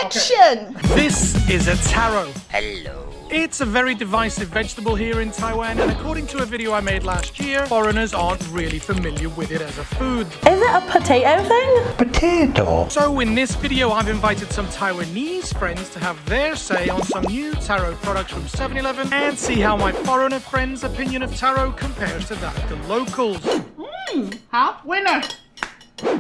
Action! This is a taro. Hello. It's a very divisive vegetable here in Taiwan, and according to a video I made last year, foreigners aren't really familiar with it as a food. Is it a potato thing? Potato. So in this video, I've invited some Taiwanese friends to have their say on some new taro products from 7-Eleven and see how my foreigner friends' opinion of taro compares to that of the locals. 好 ，Winner，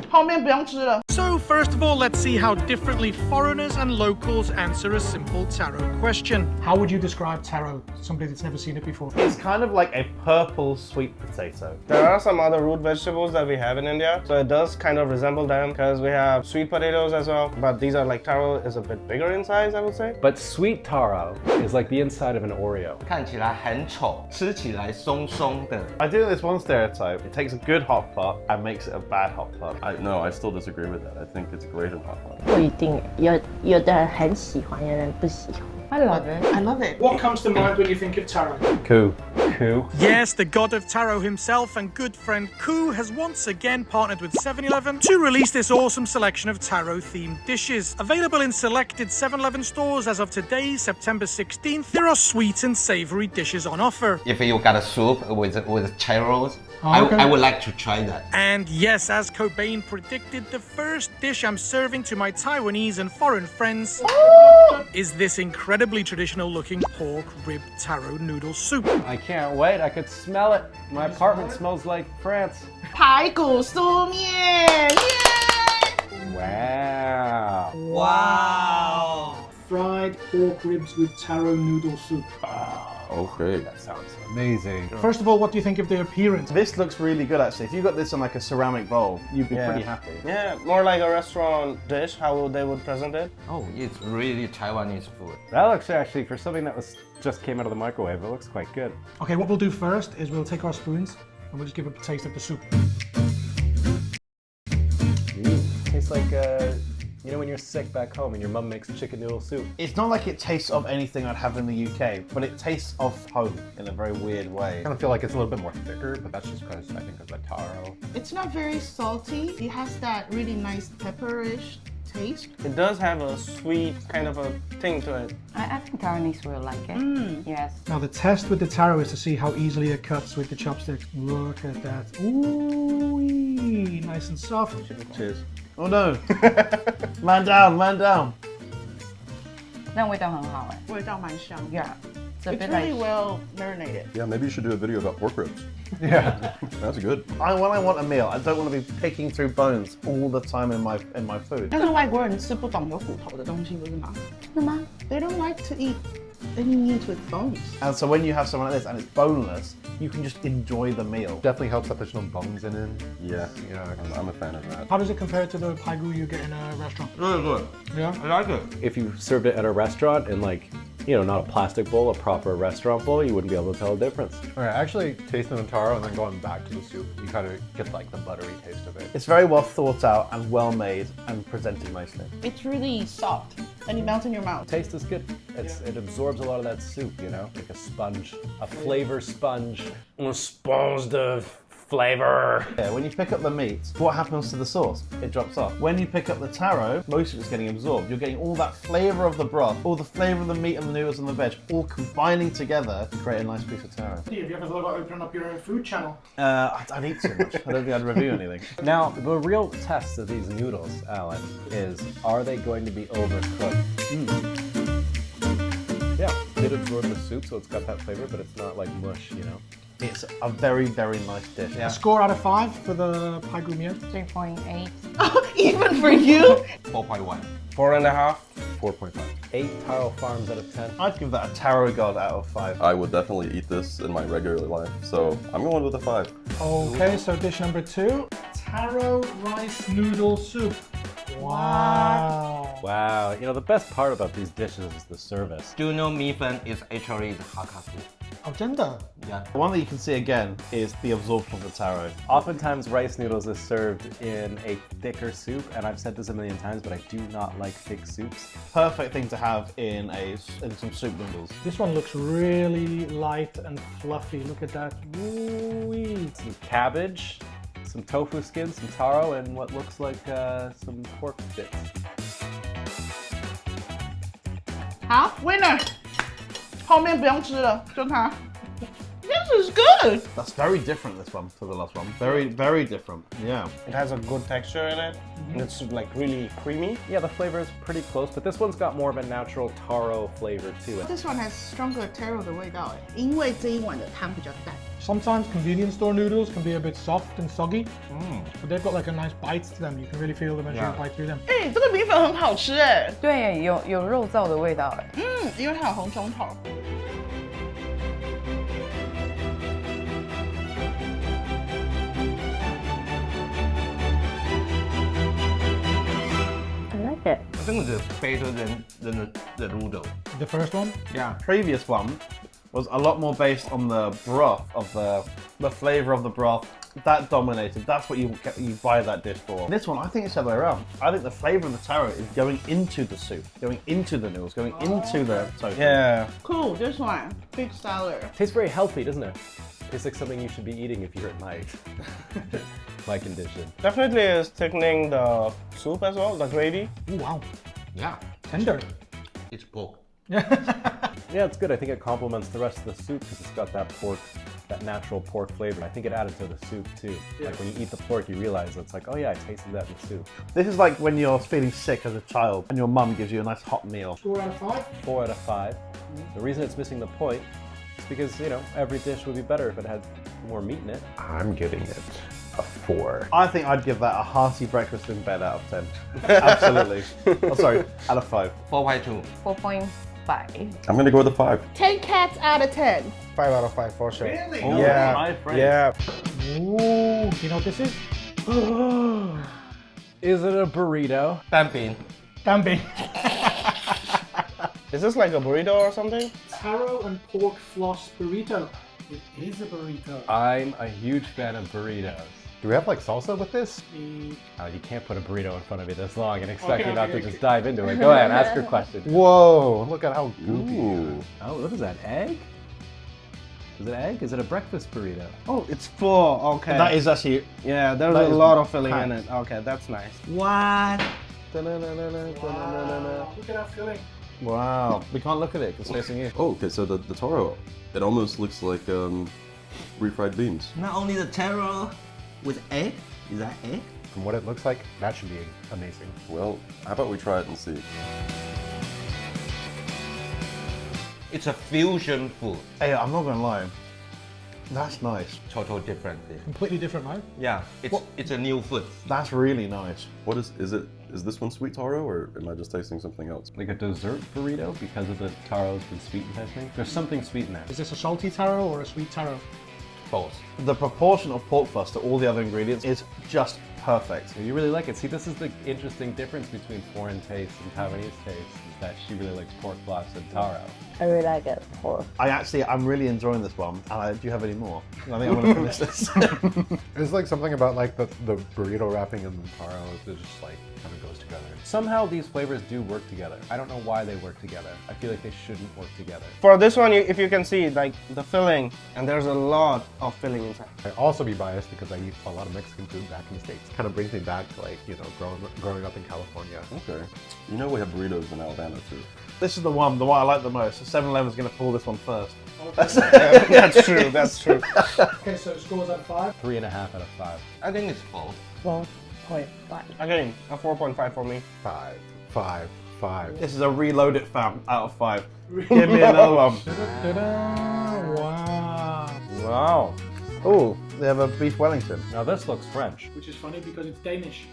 后面不用吃了。 So first of all, let's see how differently foreigners and locals answer a simple taro question. How would you describe taro to somebody that's never seen it before? It's kind of like a purple sweet potato. There are some other root vegetables that we have in India, so it does kind of resemble them because we have sweet potatoes as well, but these are like taro is a bit bigger in size, I would say. But sweet taro is like the inside of an Oreo. 看起来很丑，吃起来松松的。 I do this one stereotype. It takes a good hot pot and makes it a bad hot pot. No, I still disagree with that. I think it's great in hot pot. 不一定，有的人很喜欢，有人不喜欢。I love it. I love it. What comes to mind when you think of taro? Koo. Koo. Yes, the god of taro himself and good friend Koo has once again partnered with 7-Eleven to release this awesome selection of taro-themed dishes. Available in selected 7-Eleven stores as of today, September 16th, there are sweet and savory dishes on offer. If you got a soup with taros, okay. I would like to try that. And yes, as Cobain predicted, the first dish I'm serving to my Taiwanese and foreign friends is this incredibly traditional looking pork rib taro noodle soup. I can't wait. I could smell it. My apartment smells like France. 排骨酥面，耶！ Wow. Wow. Fried pork ribs with taro noodle soup. Okay. That sounds amazing. First of all, what do you think of the appearance? This looks really good actually. If you got this in like a ceramic bowl, you'd be Yeah. pretty happy. Yeah, more like a restaurant dish, how they would present it. Oh, it's really Taiwanese food. That looks actually, for something that was just came out of the microwave, it looks quite good. Okay, what we'll do first is we'll take our spoons and we'll just give it a taste of the soup. Tastes like, you know when you're sick back home and your mum makes chicken noodle soup? It's not like it tastes of anything I'd have in the UK, but it tastes of home in a very weird way. I kind of feel like it's a little bit more thicker, but that's just because I think of the taro. It's not very salty. It has that really nice pepperish taste. It does have a sweet kind of a thing to it. I think Taiwanese will like it. Yes. Now the test with the taro is to see how easily it cuts with the chopsticks. Look at that. Ooh, nice and soft. Cheers. Oh no. Man down, man down. 那味道很好哎。味道蛮香。 Yeah. It's a It's bit really like well marinated. Yeah, maybe you should do a video about pork ribs. Yeah. That's good. When I want a meal, I don't want to be picking through bones all the time in my food. 但是外国人吃不懂有骨头的东西，不是吗？真的吗？ They don't like to eat any meat with bones. And so when you have something like this and it's boneless, you can just enjoy the meal. Definitely helps that there's no bones in it. Yeah, You know, I'm a fan of that. How does it compare to the paigu you get in a restaurant? Really good. Yeah? I like it. If you served it at a restaurant in like, you know, not a plastic bowl, a proper restaurant bowl, you wouldn't be able to tell the difference. Alright, actually tasting the taro and then going back to the soup, you kind of get like the buttery taste of it. It's very well thought out and well made and presented nicely. It's really soft and it melts in your mouth. Taste is good. It absorbs a lot of that soup, you know, like a sponge, a flavor sponge. A sponge de flavor. Yeah, when you pick up the meat, what happens to the sauce? It drops off. When you pick up the taro, most of it's getting absorbed. You're getting all that flavour of the broth, all the flavour of the meat and the noodles and the veg, all combining together to create a nice piece of taro. Have you ever thought about opening up your own food channel? I'd eat too much. I don't think I'd review anything. Now, the real test of these noodles, Alan, is are they going to be overcooked? Yeah, it absorbs the soup, so it's got that flavor, but it's not like mush, you know? It's a very, very nice dish. A score out of 5 for the paigu mian? 3.8. Even for you? 4.1. 4.5. 4.5. 8 taro farms out of 10. I'd give that a taro god out of 5. I would definitely eat this in my regular life, so I'm going with a 5. Okay, so dish number 2, taro rice noodle soup. Wow. Wow, you know, the best part about these dishes is the service. Do you know mi fen is actually the Hakka food? Oh, gender. Yeah. The one that you can see again is the absorption of the taro. Oftentimes, rice noodles is served in a thicker soup, and I've said this a million times, but I do not like thick soups. Perfect thing to have in some soup noodles. This one looks really light and fluffy. Look at that. Ooh-wee. Some cabbage, some tofu skins, some taro, and what looks like some pork bits. 好 ，winner， 后面不用吃了，就它。This is good. That's very different, this one, to the last one. Very, very different. Yeah. It has a good texture in it. And it's like really creamy. Yeah, the flavor is pretty close, but this one's got more of a natural taro flavor to it. This one has stronger taro 的味道哎，因为这一碗的汤比较淡。 Sometimes convenience store noodles can be a bit soft and soggy, but they've got like a nice bite to them. You can really feel them as you bite through them. 哎，这个米粉很好吃哎。对，有肉燥的味道哎。因为它有红葱头。 It. I think it's better than the noodle. The first one, Yeah. Previous one was a lot more based on the broth of the flavor of the broth. That dominated. That's what you buy that dish for. This one, I think it's the other way around. I think the flavor of the taro is going into the soup, going into the noodles, going into the tofu. Yeah. Cool, this one, big seller. Tastes very healthy, doesn't it? Tastes like something you should be eating if you're at my condition. Definitely is thickening the soup as well, the gravy. oh wow, Yeah. tender. It's pork. Yeah, it's good. I think it complements the rest of the soup because it's got that pork, that natural pork flavor. I think it added to the soup too. Like when you eat the pork, you realize it's like, oh yeah, I tasted that in the soup. This is like when you're feeling sick as a child and your mum gives you a nice hot meal. 4 out of 5. 4 out of 5. The reason it's missing the point is because, you know, every dish would be better if it had more meat in it. I'm giving it a 4. I think I'd give that a hearty breakfast in bed out of 10. Absolutely. Oh, sorry, out of 5. 4.2. 4.5. I'm gonna go with a 5. 10 cats out of 10. 5 out of 5 for sure. Really? Oh, Yeah. my friend. Yeah. Ooh, do you know what this is? Is it a burrito? Dumping. Dambi. Is this like a burrito or something? Taro and pork floss burrito. It is a burrito. I'm a huge fan of burritos. Do we have like salsa with this? You can't put a burrito in front of me this long and expect Okay, me not okay, to okay. just dive into it. Go ahead, ask your question. Whoa, look at how goopy. Ooh. Oh, what is that, egg? Is it egg? Is it a breakfast burrito? Oh, it's full. Okay. That is actually. Yeah, there's that a is lot of filling packed. in it. Okay, that's nice. What? Look at that filling. Wow. We can't look at it because it's facing you. Oh, okay, so the taro, it almost looks like refried beans. Not only the taro with egg. Is that egg? From what it looks like, that should be amazing. Well, how about we try it and see? It's a fusion food. Hey, I'm not gonna lie. That's nice. Total different thing. Completely different, right? Yeah. It's a new food. That's really nice. What is it? Is this one sweet taro or am I just tasting something else? Like a dessert burrito because of the taro's been sweetened, I think. There's something sweet in there. Is this a salty taro or a sweet taro? Both. The proportion of pork fuss to all the other ingredients is just perfect. You really like it. See, this is the interesting difference between foreign taste and Taiwanese taste, is that she really likes pork floss and taro. I really like it. Pork. I'm really enjoying this one. Do you have any more? I think I'm gonna finish this. There's like something about like the burrito wrapping and the taro that just like kind of goes together. Somehow these flavors do work together. I don't know why they work together. I feel like they shouldn't work together. For this one, if you can see, like the filling, and there's a lot of filling inside. I also be biased because I eat a lot of Mexican food back in the States. Kind of brings me back to like, you know, growing up in California. Okay. You know we have burritos in Alabama too. This is the one I like the most. 7-Eleven's gonna pull this one first. That's true. That's true. Okay, so scores out of 5. 3.5 out of 5. I think it's both. 4.5. Again, a 4.5 for me. 5, 5, 5. This is a reloaded fam out of 5. Give me another one. Wow. Wow. Oh, they have a beef Wellington. Now this looks French. Which is funny because it's Danish.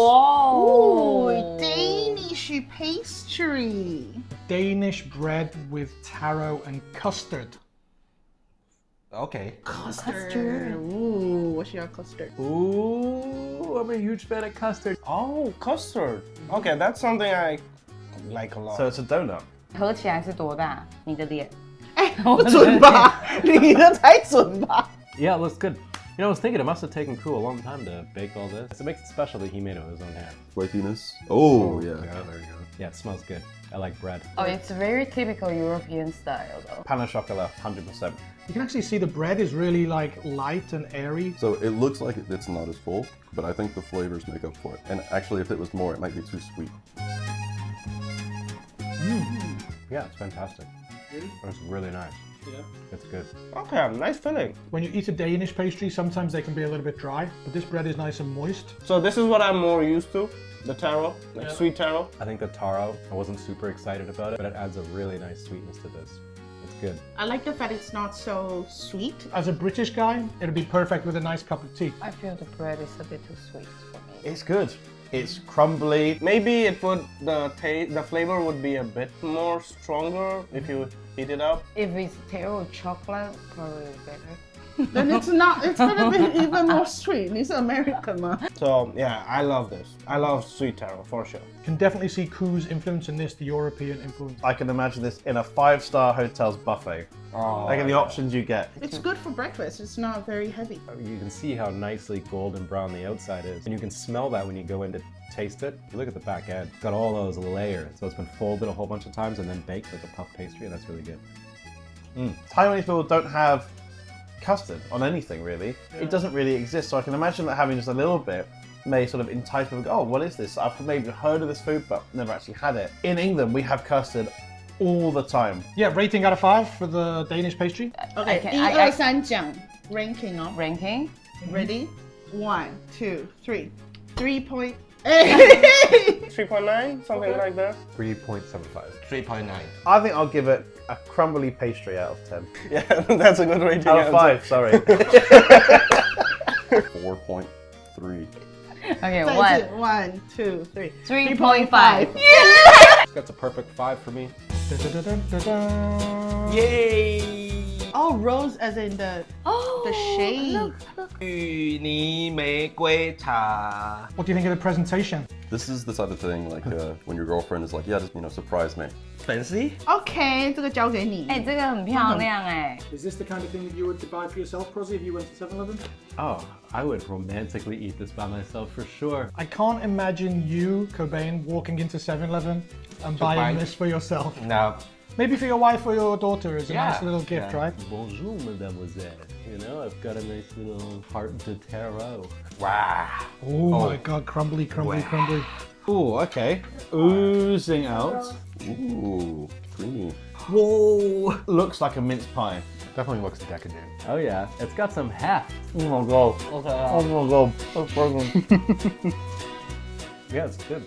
Ooh, Danish pastry. Danish bread with taro and custard. Okay. Custard. Ooh, 我喜欢 custard. Ooh, I'm a huge fan of custard. Oh, custard. Okay, that's something I like a lot. So it's a donut. 合起来是多大？你的脸？哎，不准吧？你的才准吧？ Yeah, it looks good. You know, I was thinking it must have taken Ku a long time to bake all this. It makes it special that he made it with his own hands. Flakiness. Oh, yeah. Yeah, there you go. Yeah, it smells good. I like bread. Oh, it's very typical European style though. Pan au chocolat, 100%. You can actually see the bread is really like light and airy. So it looks like it's not as full, but I think the flavors make up for it. And actually, if it was more, it might be too sweet. Yeah, it's fantastic. It's really nice. Yeah. It's good. Okay, nice filling. When you eat a Danish pastry, sometimes they can be a little bit dry, but this bread is nice and moist. So this is what I'm more used to, the taro, like sweet taro. I think the taro, I wasn't super excited about it, but it adds a really nice sweetness to this. It's good. I like the fact it's not so sweet. As a British guy, it'd be perfect with a nice cup of tea. I feel the bread is a bit too sweet for me. It's good. It's crumbly. Maybe it would, the flavor would be a bit more stronger if you heat it up. If it's taro chocolate, probably better. Then it's not, it's gonna be even more sweet. It's American, man. So yeah, I love this. I love sweet taro for sure. Can definitely see Koo's influence in this, the European influence. I can imagine this in a 5-star hotel's buffet. Oh, Like the options you get. It's good for breakfast. It's not very heavy. You can see how nicely golden brown the outside is, and you can smell that when you go in to taste it. You look at the back end, it's got all those layers. So it's been folded a whole bunch of times and then baked like a puff pastry, and that's really good. Taiwanese people don't have custard on anything really. It doesn't really exist, so I can imagine that having just a little bit may sort of entice people to go, oh, what is this? I've maybe heard of this food but never actually had it. In England we have custard all the time. Yeah, rating out of 5 for the Danish pastry. Okay, 1、2、3讲 ranking 哦。 Ranking? Ready? 1, 2, 3. 3.8. 3.9, something like that. 3.75. 3.9. I think I'll give it a crumbly pastry out of 10. Yeah, that's a good rating. Out of 5, sorry. 4.3. Okay, 1, 1. 1, 2, 3. 3.5. That's a perfect 5 for me. Yay! Oh, rose as in the shade. 芋泥玫瑰茶. What do you think of the presentation? This is the type of thing like when your girlfriend is like, yeah, just surprise me. Fancy? OK， 这个交给你。哎，这个很漂亮哎。 Is this the kind of thing that you would buy for yourself, Prozzy, if you went to 7-Eleven? Oh, I would romantically eat this by myself for sure. I can't imagine you, Cobain, walking into 7-Eleven and buying this for yourself. No. Maybe for your wife or your daughter as a nice little gift, right? Bonjour, mademoiselle. You know, I've got a nice little heart de taro. Wow. Oh my god, crumbly, crumbly, crumbly. Ooh, okay. Oozing out. Ooh, creamy. Whoa. Looks like a mince pie. Definitely looks decadent. Oh yeah, it's got some heft. Oh my god. Oh my god. That's broken. Yeah, it's good.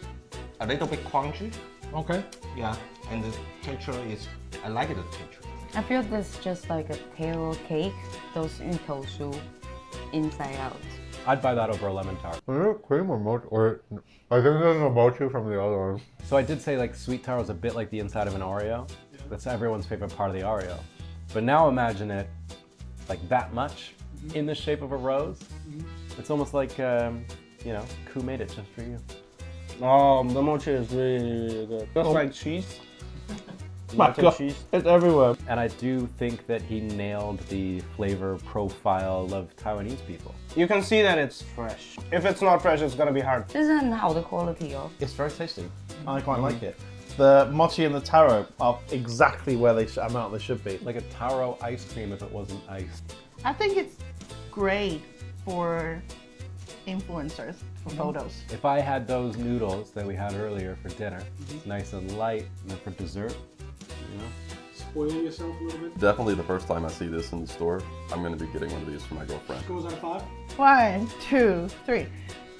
A little bit crunchy. Okay. Yeah. And the texture is, I like the texture. I feel this just like a taro cake, those 芋头酥 inside out. I'd buy that over a lemon tart. Is it cream or mochi? Or I think there's a mochi from the other one. So I did say like sweet taro is a bit like the inside of an Oreo. That's everyone's favorite part of the Oreo. But now imagine it like that much in the shape of a rose. It's almost like, Koo made it just for you. Oh, the mochi is really good. Just like cheese. My Melted god. cheese. It's everywhere. And I do think that he nailed the flavor profile of Taiwanese people. You can see that it's fresh. If it's not fresh, it's gonna be hard. 这是很好的 quality 哦。 It's very tasty. I quite like it. The mochi and the taro are exactly where they amount they should be. Like a taro ice cream if it wasn't ice. I think it's great for influencers, for photos. If I had those noodles that we had earlier for dinner, nice and light, and then for dessert, Spoil yourself a little bit. Definitely the first time I see this in the store, I'm going to be getting one of these for my girlfriend. Scores out of 5? 1, 2, 3.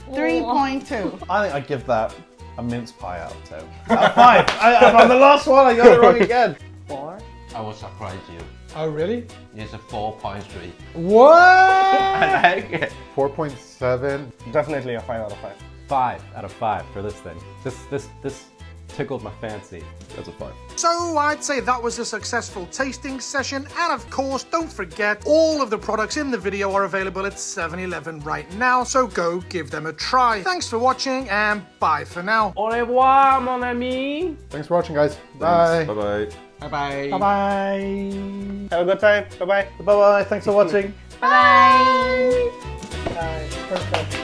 3.2. I think I'd give that a mince pie out of 10. Out of 5. I'm the last one, I got it wrong again. 4. I will surprise you. Oh, really? It's a 4.3. What? I like it. 4.7. Definitely a 5 out of 5. 5 out of 5 for this thing. This tickled my fancy. That's a 5. So I'd say that was a successful tasting session, and of course don't forget all of the products in the video are available at 7-Eleven right now, so go give them a try. Thanks for watching and bye for now. Au revoir, mon ami. Thanks for watching, guys. Bye. Bye bye. Bye bye. Bye bye. Have a good time. Bye bye. Bye bye, thanks for watching. Bye. Perfect.